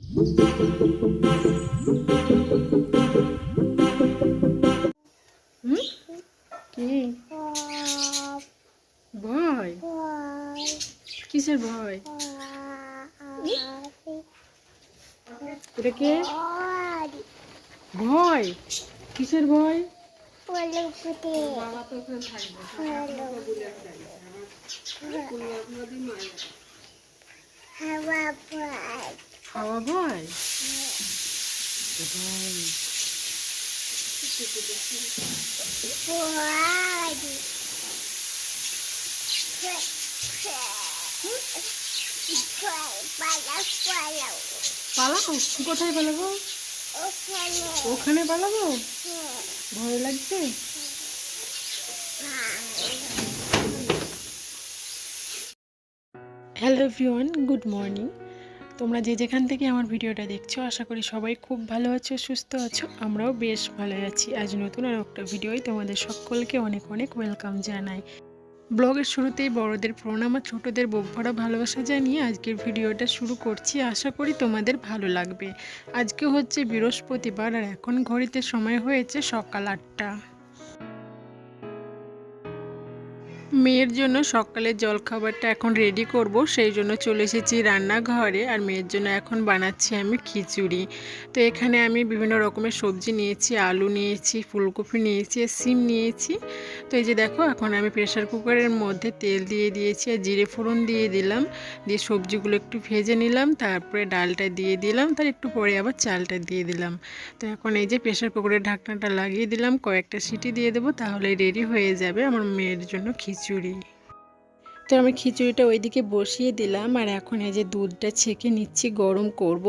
কি ভয়? কিসের ভয়? এটা কে? ভয়? কিসের ভয়? হাওয়া ভয়? পালাবো? কোথায় পালাবো? ওখানে পালাবো? ভয় লাগছে? Hello everyone, good morning. তোমরা যে যেখান থেকে আমার ভিডিওটা দেখছো, আশা করি সবাই খুব ভালো আছো, সুস্থ আছো। আমরাও বেশ ভালো আছি। আজ নতুন আর একটা ভিডিওয় তোমাদের সকলকে অনেক অনেক ওয়েলকাম জানাই। ব্লগের শুরুতেই বড়দের প্রণাম আর ছোটদের বুক ভরা ভালোবাসা জানিয়ে আজকের ভিডিওটা শুরু করছি। আশা করি তোমাদের ভালো লাগবে। আজকে হচ্ছে বৃহস্পতিবার আর এখন ঘড়িতে সময় হয়েছে সকাল 8টা। মেয়ের জন্য সকালের জলখাবারটা এখন রেডি করব, সেই জন্য চলে এসেছি রান্নাঘরে। আর মেয়ের জন্য এখন বানাচ্ছি আমি খিচুড়ি। তো এখানে আমি বিভিন্ন রকমের সবজি নিয়েছি, আলু নিয়েছি, ফুলকপি নিয়েছি, সিম নিয়েছি। তো এই যে দেখো, এখন আমি প্রেসার কুকারের মধ্যে তেল দিয়ে দিয়েছি আর জিরে ফোড়ন দিয়ে দিলাম। দিয়ে সবজিগুলো একটু ভেজে নিলাম, তারপরে ডালটা দিয়ে দিলাম, তার একটু পরে আবার চালটা দিয়ে দিলাম। তো এখন এই যে প্রেসার কুকারের ঢাকনাটা লাগিয়ে দিলাম, কয়েকটা সিটি দিয়ে দেবো, তাহলে রেডি হয়ে যাবে আমার মেয়ের জন্য খিচুড়ি। তো আমি খিচুড়িটা ওইদিকে বসিয়ে দিলাম আর এখন এই যে দুধটা ছেঁকে নিচ্ছি, গরম করব।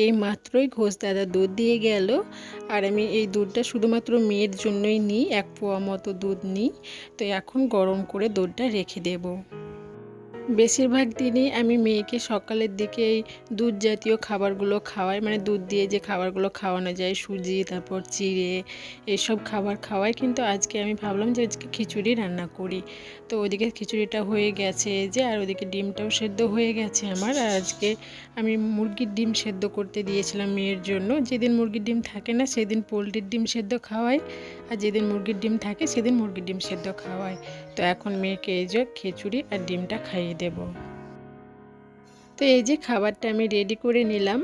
এই মাত্রই ঘোষ দাদা দুধ দিয়ে গেল। আর আমি এই দুধটা শুধুমাত্র মেয়ের জন্যই নিই, 1 পোয়া মতো দুধ নিই। তো এখন গরম করে দুধটা রেখে দেব। বেশিরভাগ দিনই আমি মেয়েকে সকালের দিকে এই দুধ জাতীয় খাবারগুলো খাওয়াই, মানে দুধ দিয়ে যে খাবারগুলো খাওয়ানো যায়, সুজি, তারপর চিড়ে, এইসব খাবার খাওয়াই। কিন্তু আজকে আমি ভাবলাম যে আজকে খিচুড়ি রান্না করি। তো ওদিকে খিচুড়িটা হয়ে গেছে যে, আর ওদিকে ডিমটাও সেদ্ধ হয়ে গেছে আমার। আর আজকে আমি মুরগির ডিম সেদ্ধ করতে দিয়েছিলাম মেয়ের জন্য। যেদিন মুরগির ডিম থাকে না সেদিন পোলট্রির ডিম সেদ্ধ খাওয়াই, আর যেদিন মুরগির ডিম থাকে সেদিন মুরগির ডিম সেদ্ধ খাওয়াই। তো এখন মেয়েকে এই যে খিচুড়ি আর ডিমটা খাইয়ে দেব। তো এই যে খাবারটা আমি রেডি করে নিলাম,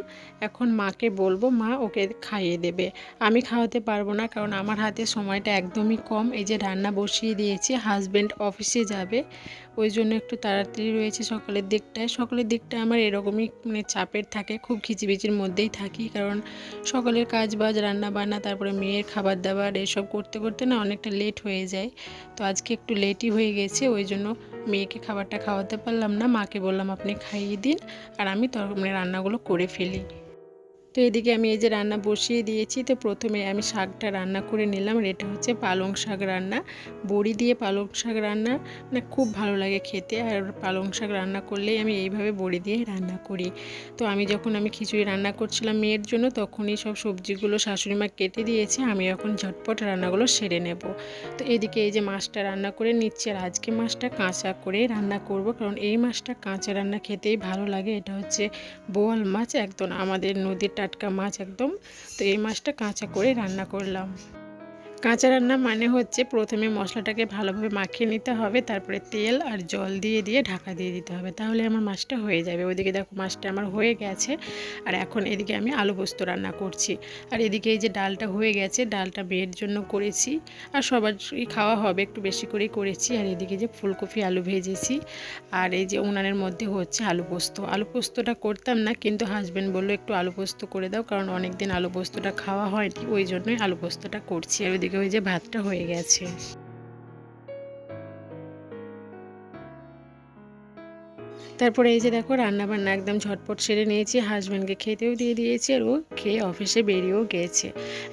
এখন মাকে বলবো মা ওকে খাইয়ে দেবে। আমি খাওয়াতে পারবো না, কারণ আমার হাতে সময়টা একদমই কম। এই যে রান্না বসিয়ে দিয়েছি, হাজব্যান্ড অফিসে যাবে, ওই জন্য একটু তাড়াতাড়ি রয়েছে সকালের দিকটায় আমার এরকমই মানে চাপের থাকে, খুব খিচিবিচির মধ্যেই থাকি। কারণ সকালের কাজ বাজ, রান্না বান্না, তারপরে মেয়ের খাবার দাবার এসব করতে করতে না অনেকটা লেট হয়ে যায়। তো আজকে একটু লেটই হয়ে গেছে, ওই জন্য মেয়েকে খাবারটা খাওয়াতে পারলাম না। মাকে বললাম আপনি খাইয়ে দিন আর আমি মানে রান্নাগুলো করে ফেলি। তো এদিকে আমি এই যে রান্না বসিয়ে দিয়েছি। তো প্রথমে আমি শাকটা রান্না করে নিলাম, আর এটা হচ্ছে পালং শাক রান্না। বড়ি দিয়ে পালং শাক রান্না মানে খুব ভালো লাগে খেতে। আর পালং শাক রান্না করলেই আমি এইভাবে বড়ি দিয়ে রান্না করি। তো আমি যখন খিচুড়ি রান্না করছিলাম মেয়ের জন্য, তখনই সব সবজিগুলো শাশুড়িমা কেটে দিয়েছে, আমি এখন ঝটপট রান্নাগুলো সেরে নেব। তো এদিকে এই যে মাছটা রান্না করে নিচ্ছি, আর আজকে মাছটা কাঁচা করেই রান্না করব, কারণ এই মাছটা কাঁচা রান্না খেতেই ভালো লাগে। এটা হচ্ছে বোয়াল মাছ, একদম আমাদের নদীর টাটকা মাছ একদম। তো এই মাছটা কাঁচা করে রান্না করলাম। কাঁচা রান্না মানে হচ্ছে প্রথমে মশলাটাকে ভালোভাবে মাখিয়ে নিতে হবে, তারপরে তেল আর জল দিয়ে দিয়ে ঢাকা দিয়ে দিতে হবে, তাহলে আমার মাছটা হয়ে যাবে। ওইদিকে দেখো মাছটা আমার হয়ে গেছে। আর এখন এদিকে আমি আলু পোস্ত রান্না করছি। আর এদিকে এই যে ডালটা হয়ে গেছে, ডালটা মেয়ের জন্য করেছি আর সবারই খাওয়া হবে, একটু বেশি করেই করেছি। আর এদিকে যে ফুলকপি আলু ভেজেছি, আর এই যে উনানের মধ্যে হচ্ছে আলু পোস্ত। আলু পোস্তটা করতাম না, কিন্তু হাজব্যান্ড বললো একটু আলু পোস্ত করে দাও, কারণ অনেক দিন আলু পোস্তটা খাওয়া হয়নি, ওই জন্যই আলু পোস্তটা করছি। আর ওইদিকে ওই যে ভাতটা হয়ে গেছে। তারপরে এই যে দেখো রান্নাবান্না একদম ঝটপট সেরে নিয়েছি, হাজব্যান্ডকে খেতেও দিয়ে দিয়েছি, আর ও খেয়ে অফিসে বেরিয়েও গেছে।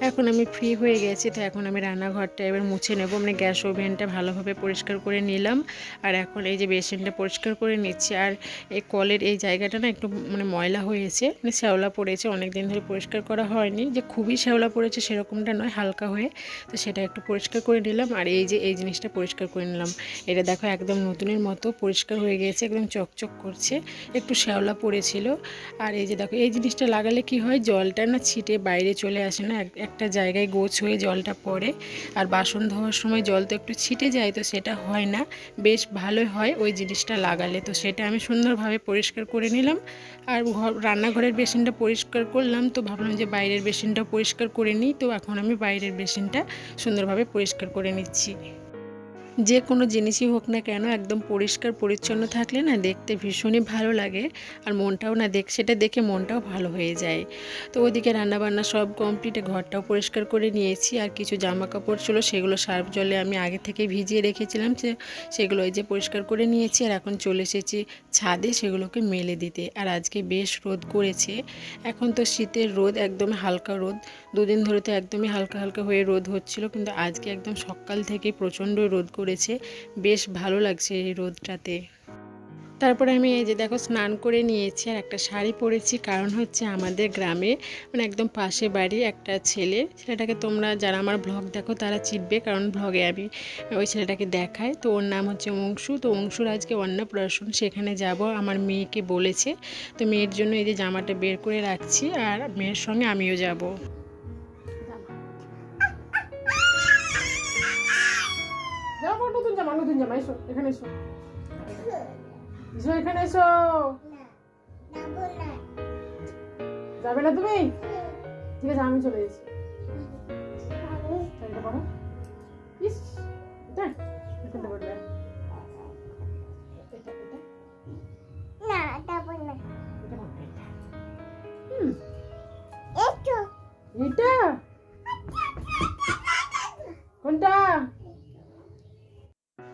এখন আমি ফ্রি হয়ে গেছি। তো এখন আমি রান্নাঘরটা এবার মুছে নেব, মানে গ্যাস ওভেনটা ভালোভাবে পরিষ্কার করে নিলাম। আর এখন এই যে বেসিনটা পরিষ্কার করে নিচ্ছি। আর এই কলের এই জায়গাটা না একটু মানে ময়লা হয়েছে, মানে শ্যাওলা পড়েছে, অনেক দিন ধরে পরিষ্কার করা হয়নি। যে খুবই শ্যাওলা পড়েছে সেরকমটা নয়, হালকা হয়ে। তো সেটা একটু পরিষ্কার করে নিলাম। আর এই যে এই জিনিসটা পরিষ্কার করে নিলাম, এটা দেখো একদম নতুনের মতো পরিষ্কার হয়ে গেছে, একদম চকচক করছে, একটু শ্যাওলা পড়েছিল। আর এই যে দেখো এই জিনিসটা লাগালে কি হয়, জলটা না ছিটে বাইরে চলে আসে না, একটা জায়গায় গোছ হয়ে জলটা পড়ে। আর বাসন ধোয়ার সময় জল তো একটু ছিটে যায়, তো সেটা হয় না, বেশ ভালোই হয় ওই জিনিসটা লাগালে। তো সেটা আমি সুন্দরভাবে পরিষ্কার করে নিলাম। আর রান্নাঘরের বেসিনটা পরিষ্কার করলাম, তো ভাবলাম যে বাইরের বেসিনটা পরিষ্কার করে নিই। তো এখন আমি বাইরের বেসিনটা সুন্দরভাবে পরিষ্কার করে নিচ্ছি। যে কোনো জিনিসই হোক না কেন একদম পরিষ্কার পরিচ্ছন্ন থাকলে না দেখতে ভীষণই ভালো লাগে, আর মনটাও না সেটা দেখে মনটাও ভালো হয়ে যায়। তো ওদিকে রান্নাবান্না সব কমপ্লিট, ঘরটাও পরিষ্কার করে নিয়েছি। আর কিছু জামা কাপড় ছিল সেগুলো সার্ফ জলে আমি আগে থেকে ভিজিয়ে রেখেছিলাম, সেগুলো এই যে পরিষ্কার করে নিয়েছি। আর এখন চলে এসেছি ছাদে সেগুলোকে মেলে দিতে। আর আজকে বেশ রোদ করেছে, এখন তো শীতের রোদ, একদম হালকা রোদ। দুদিন ধরে তো একদমই হালকা হালকা হয়ে রোদ হচ্ছিল, কিন্তু আজকে একদম সকাল থেকে প্রচণ্ড রোদ করেছে, বেশ ভালো লাগছে এই রোদটাতে। তারপরে আমি এই যে দেখো স্নান করে নিয়েছি আর একটা শাড়ি পরেছি, কারণ হচ্ছে আমাদের গ্রামে মানে একদম পাশে বাড়ি একটা ছেলেটাকে তোমরা যারা আমার ব্লগ দেখো তারা চিনবে, কারণ ব্লগে আমি ওই ছেলেটাকে দেখাই। তো ওর নাম হচ্ছে অংশু। তো অংশুর আজকে অন্নপ্রাশন, সেখানে যাব, আমার মেয়েকে বলেছে। তো মেয়ের জন্য এই যে জামাটা বের করে রাখছি, আর মেয়ের সঙ্গে আমিও যাব। নতুন জামা, নতুন জামা, এসো এখানে, এসো এসো এখানে, এসো। যাবে না তুমি? ঠিক আছে, আমি চলে এসেছি। এটা কোনটা?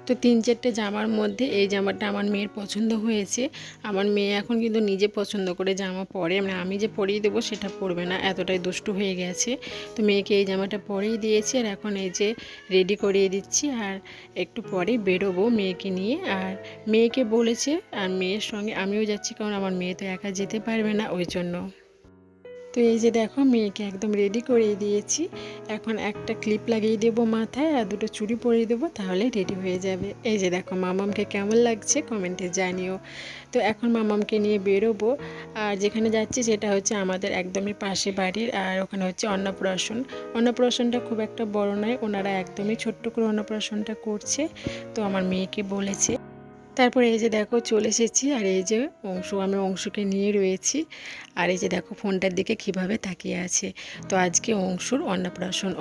তো 3-4টে জামার মধ্যে এই জামাটা আমার মেয়ের পছন্দ হয়েছে। আমার মেয়ে এখন কিন্তু নিজে পছন্দ করে জামা পরে, মানে আমি যে পরিয়ে দেবো সেটা পরবে না, এতটাই দুষ্টু হয়ে গেছে। তো মেয়েকে এই জামাটা পরিয়ে দিয়েছি, আর এখন এই যে রেডি করিয়ে দিচ্ছি। আর একটু পরে বেরোবো মেয়েকে নিয়ে। আর মেয়েকে বলেছে, আর মেয়ের সঙ্গে আমিও যাচ্ছি, কারণ আমার মেয়ে তো একা যেতে পারবে না, ওই জন্য। তো এই যে দেখো মেয়েকে একদম রেডি করিয়ে দিয়েছি। এখন একটা ক্লিপ লাগিয়ে দেবো মাথায়, আর দুটো চুড়ি পরিয়ে দেবো, তাহলে রেডি হয়ে যাবে। এই যে দেখো মামামকে কেমন লাগছে কমেন্টে জানিও। তো এখন মামামকে নিয়ে বেরোবো। আর যেখানে যাচ্ছি সেটা হচ্ছে আমাদের একদমই পাশে বাড়ির, আর ওখানে হচ্ছে অন্নপ্রাশন। অন্নপ্রাশনটা খুব একটা বড় নয়, ওনারা একদমই ছোট্ট করে অন্নপ্রাশনটা করছে। তো আমার মেয়েকে বলেছে। তারপরে এই যে দেখো চলে এসেছি, আর এই যে আমি অংশুকে নিয়ে রয়েছি। আর এই যে দেখো ফোনটার দিকে কিভাবে তাকিয়ে আছে। তো আজকে অংশুর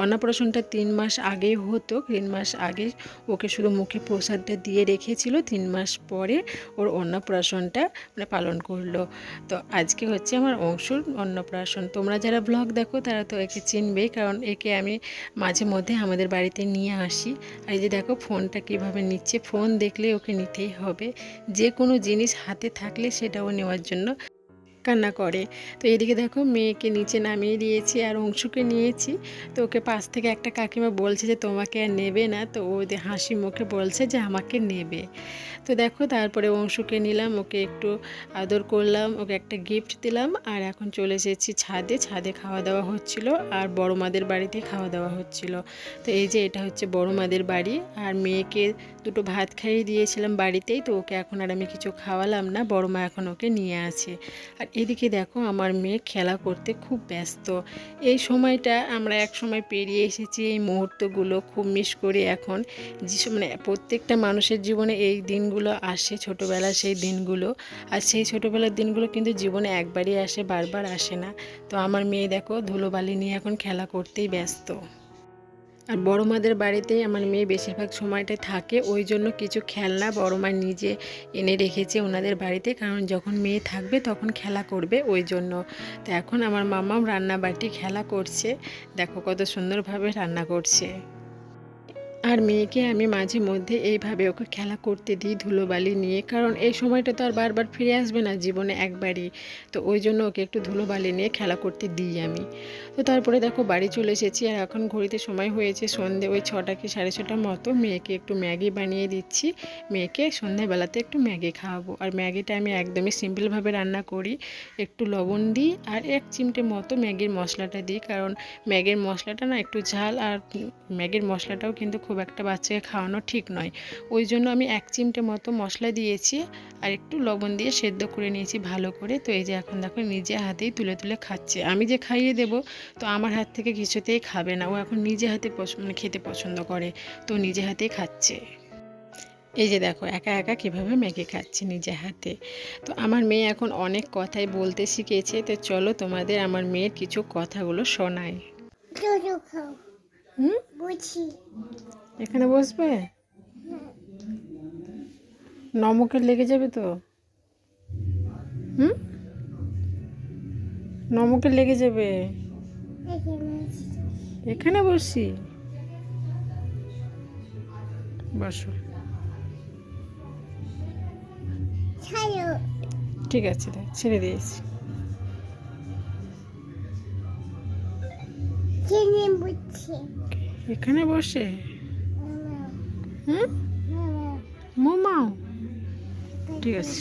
অন্নপ্রাশনটা 3 মাস আগেই হতো, 3 মাস আগে ওকে শুধু মুখে প্রসাদটা দিয়ে রেখেছিল, 3 মাস পরে ওর অন্নপ্রাশনটা মানে পালন করলো। তো আজকে হচ্ছে আমার অংশুর অন্নপ্রাশন। তোমরা যারা ব্লগ দেখো তারা তো একে চিনবেই, কারণ একে আমি মাঝে মধ্যে আমাদের বাড়িতে নিয়ে আসি। আর এই যে দেখো ফোনটা কিভাবে নিচ্ছে, ফোন দেখলে ওকে নিতেই হবে, যে কোনো জিনিস হাতে থাকলে সেটাও নেওয়ার জন্য কান্না করে। তো এদিকে দেখো মেয়েকে নিচে নামিয়ে দিয়েছি, আর অংশুকে নিয়েছি। তো ওকে পাশ থেকে একটা কাকিমা বলছে যে তোমাকে আর নেবে না, তো ও হাসি মুখে বলছে যে আমাকে নেবে। তো দেখো তারপরে অংশুকে নিলাম, ওকে একটু আদর করলাম, ওকে একটা গিফট দিলাম। আর এখন চলে এসেছি ছাদে খাওয়া দাওয়া হচ্ছিল, আর বড় মাদের বাড়িতে খাওয়া দাওয়া হচ্ছিল। তো এই যে এটা হচ্ছে বড় মাদের বাড়ি, আর মেয়েকে দুটো ভাত খাইয়ে দিয়েছিলাম বাড়িতেই, তো ওকে এখন আর আমি কিছু খাওয়ালাম না, বড় মা এখন ওকে নিয়ে আছে। আর এদিকে দেখো আমার মেয়ে খেলা করতে খুব ব্যস্ত। এই সময়টা আমরা এক সময় পেরিয়ে এসেছি, এই মুহূর্তগুলো খুব মিস করি এখন। মানে প্রত্যেকটা মানুষের জীবনে এই দিনগুলো আসে, ছোটোবেলার সেই দিনগুলো। আর সেই ছোটোবেলার দিনগুলো কিন্তু জীবনে একবারই আসে, বারবার আসে না। তো আমার মেয়ে দেখো ধুলোবালি নিয়ে এখন খেলা করতেই ব্যস্ত। আর বড় মাদের বাড়িতেই আমার মেয়ে বেশিরভাগ সময়টা থাকে, ওই জন্য কিছু খেলনা বড় মা নিজে এনে রেখেছে ওনাদের বাড়িতে, কারণ যখন মেয়ে থাকবে তখন খেলা করবে, ওই জন্য। তো এখন আমার মামাম রান্নাবাটি খেলা করছে, দেখো কত সুন্দরভাবে রান্না করছে। আর মেয়েকে আমি মাঝে মধ্যে এইভাবে ওকে খেলা করতে দিই ধুলোবালি নিয়ে, কারণ এই সময়টা তো আর বারবার ফিরে আসবে না জীবনে একবারই। তো ওই জন্য ওকে একটু ধুলোবালি নিয়ে খেলা করতে দিই আমি। তো তারপরে দেখো বাড়ি চলে এসেছি, আর এখন ঘড়িতে সময় হয়েছে সন্ধে ওই 6টা কি 6:30 মতো। মেয়েকে একটু ম্যাগি বানিয়ে দিচ্ছি, মেয়েকে সন্ধ্যাবেলাতে একটু ম্যাগি খাওয়াবো। আর ম্যাগিটা আমি একদমই সিম্পলভাবে রান্না করি, একটু লবণ দিই আর 1 চিমটে মতো ম্যাগির মশলাটা দিই, কারণ ম্যাগির মশলাটা না একটু ঝাল, আর ম্যাগির মশলাটাও কিন্তু খুব খুব একটা বাচ্চাকে খাওয়ানো ঠিক নয়। ওই জন্য আমি 1 চিমটে মতো মশলা দিয়েছি আর একটু লবণ দিয়ে সেদ্ধ করে নিয়েছি ভালো করে। তো এই যে এখন দেখো নিজে হাতেই তুলে তুলে খাচ্ছে। আমি যে খাইয়ে দেব তো আমার হাত থেকে কিছুতেই খাবে না, ও এখন নিজে হাতে মানে খেতে পছন্দ করে, তো নিজে হাতেই খাচ্ছে। এই যে দেখো একা একা কীভাবে ম্যাগি খাচ্ছে নিজে হাতে। তো আমার মেয়ে এখন অনেক কথাই বলতে শিখেছে, তো চলো তোমাদের আমার মেয়ের কিছু কথাগুলো শোনাই। এখানে বসবে? নমকের লেগে যাবে তো। নমকের লেগে যাবে। এখানে বসি, বসো। ঠিক আছে, ছেড়ে দিয়েছি। এখানে বসে মোমাও। ঠিক আছে,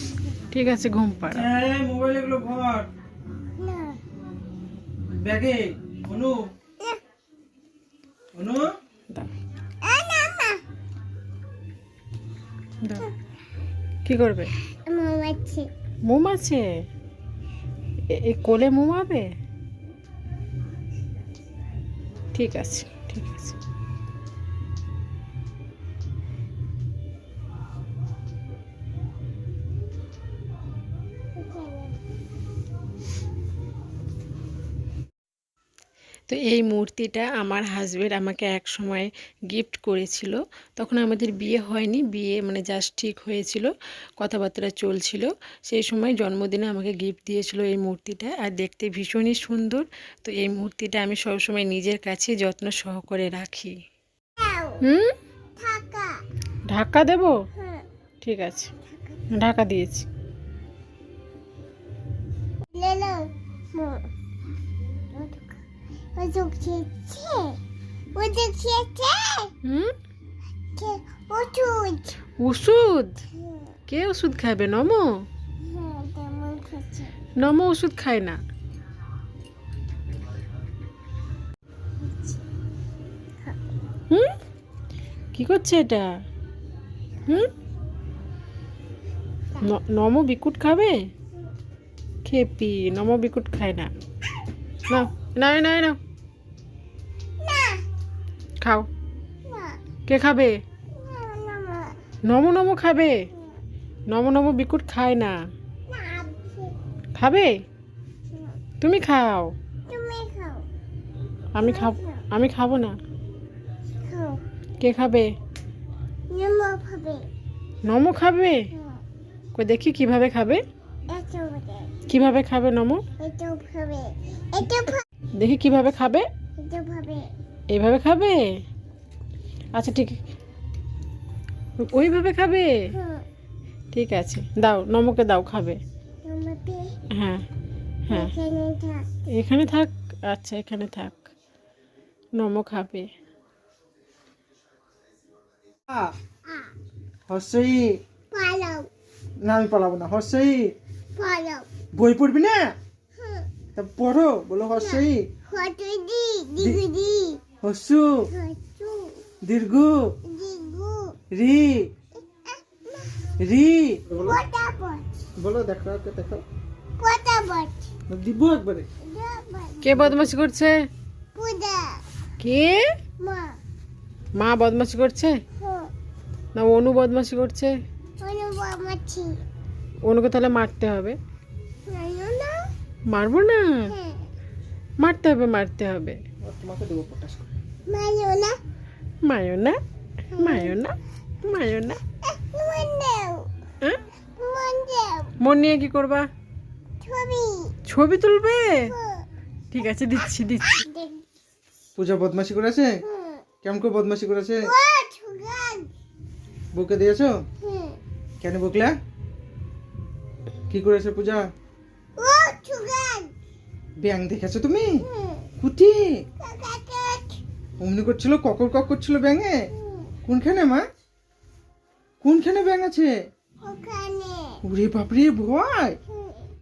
ঠিক আছে, ঘুম পাড়া। মোবাইল এগুলো ভর ব্যাগে। অনু অনু কি করবে? মোম আছে? এই কোলে মোমাবে? ঠিক আছে, ঠিক আছে। তো এই মূর্তিটা আমার হাজবেন্ড আমাকে এক সময় গিফট করেছিল। তখন আমাদের বিয়ে হয়নি, বিয়ে মানে জাস্ট ঠিক হয়েছিল, কথাবার্তা চলছিল। সেই সময় জন্মদিনে আমাকে গিফট দিয়েছিল এই মূর্তিটা, আর দেখতে ভীষণই সুন্দর। তো এই মূর্তিটা আমি সবসময় নিজের কাছে যত্ন সহকারে রাখি। ঢাকা দেব? ঠিক আছে, ঢাকা দিয়েছি। ওষুধ? কে ওষুধ খাবে? নমো? নমো ওষুধ খায় না। কি করছে এটা? নমো বিকুট খাবে? খেপি, নমো বিকুট খায় না। নাও নাও নাও নাও, খাও। কে খাবে? নমো নমো খাবে। নমো নমো বিকুট খায় না। খাবে? তুমি খাও। আমি খাবো না। কে খাবে? নমো খাবে। কই দেখি কিভাবে খাবে। কিভাবে খাবে নমো? দেখি কিভাবে খাবে। এইভাবে খাবে? আচ্ছা ঠিক, ওইভাবে খাবে। ঠিক আছে, দাও নমোকে, দাও, খাবে। হ্যাঁ হ্যাঁ, এখানে থাক। আচ্ছা এখানে থাক, নমো খাবে। হর্ষই না, আমি পালাবো না। হর্ষই বই পড়বি না? তা পড়ো, বলো হর্ষই। হর্ষু দীর্ঘ রি রি বলো। দেখো দেখো, দিব একবারে। কে বদমাশি করছে? কে? মা বদমাশি করছে না অনু বদমাশি করছে? অনুকে তাহলে মারতে হবে। মারবো না, মারতে হবে, মারতে হবে। তোমাকে দেবো পটাশ করে। মায়ো না, মায়ো না, মায়ো না। মন নিয়ে কি করবা? ছবি তুলবে? ঠিক আছে, দিচ্ছি দিচ্ছি। পূজা বদমাশি করেছে? কেমন করে বদমাশি করেছে? বউকে দিয়েছো? কেন বকলা? কি করেছে পূজা? ব্যাং দেখেছো তুমি? কুটি অমনি করছিল, ককর কক করছিল ব্যাঙে। কোনখানে মা? কোনখানে ব্যাং আছে? ওরে বাপরে, ভয়।